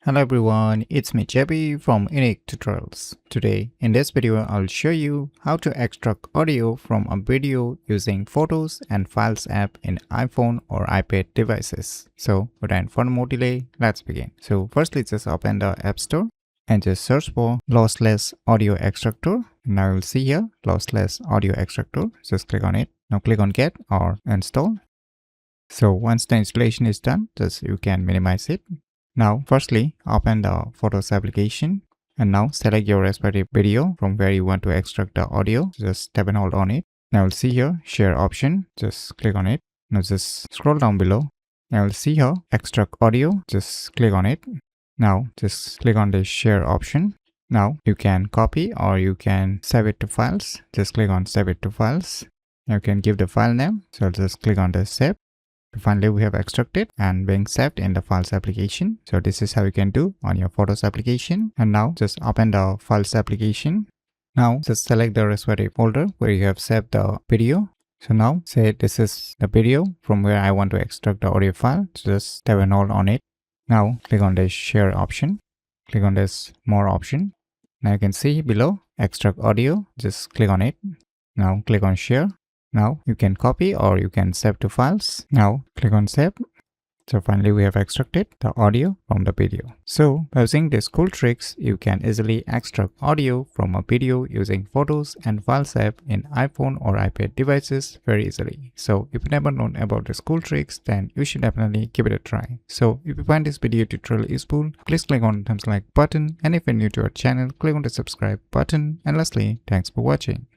Hello everyone, it's me JB from UniqueTutorials. Today, in this video, I'll show you how to extract audio from a video using Photos and Files app in iPhone or iPad devices. So, without further more delay, let's begin. So, firstly, just open the App Store and just search for Lossless Audio Extractor. Now you'll see here, Lossless Audio Extractor. Just click on it. Now click on Get or Install. So, once the installation is done, just you can minimize it. Now, firstly, open the Photos application and now select your respective video from where you want to extract the audio. Just tap and hold on it. Now, you'll see here, share option. Just click on it. Now, just scroll down below. Now, you'll see here, extract audio. Just click on it. Now, just click on the share option. Now, you can copy or you can save it to files. Just click on save it to files. Now, you can give the file name. So, just click on the save. Finally, we have extracted and being saved in the Files application. So this is how you can do on your Photos application. And now just open the Files application. Now just select the respective folder where you have saved the video. So now say this is the video from where I want to extract the audio file. So just tap and hold on it. Now click on the share option. Click on this more option. Now you can see below extract audio. Just click on it. Now click on share. Now you can copy or you can save to files. Now click on save. So finally we have extracted the audio from the video. So by using these cool tricks, you can easily extract audio from a video using Photos and Files app in iPhone or iPad devices very easily. So if you never known about these cool tricks, then you should definitely give it a try. So if you find this video tutorial useful, please click on the thumbs like button, and if you're new to our channel, click on the subscribe button, and lastly, thanks for watching.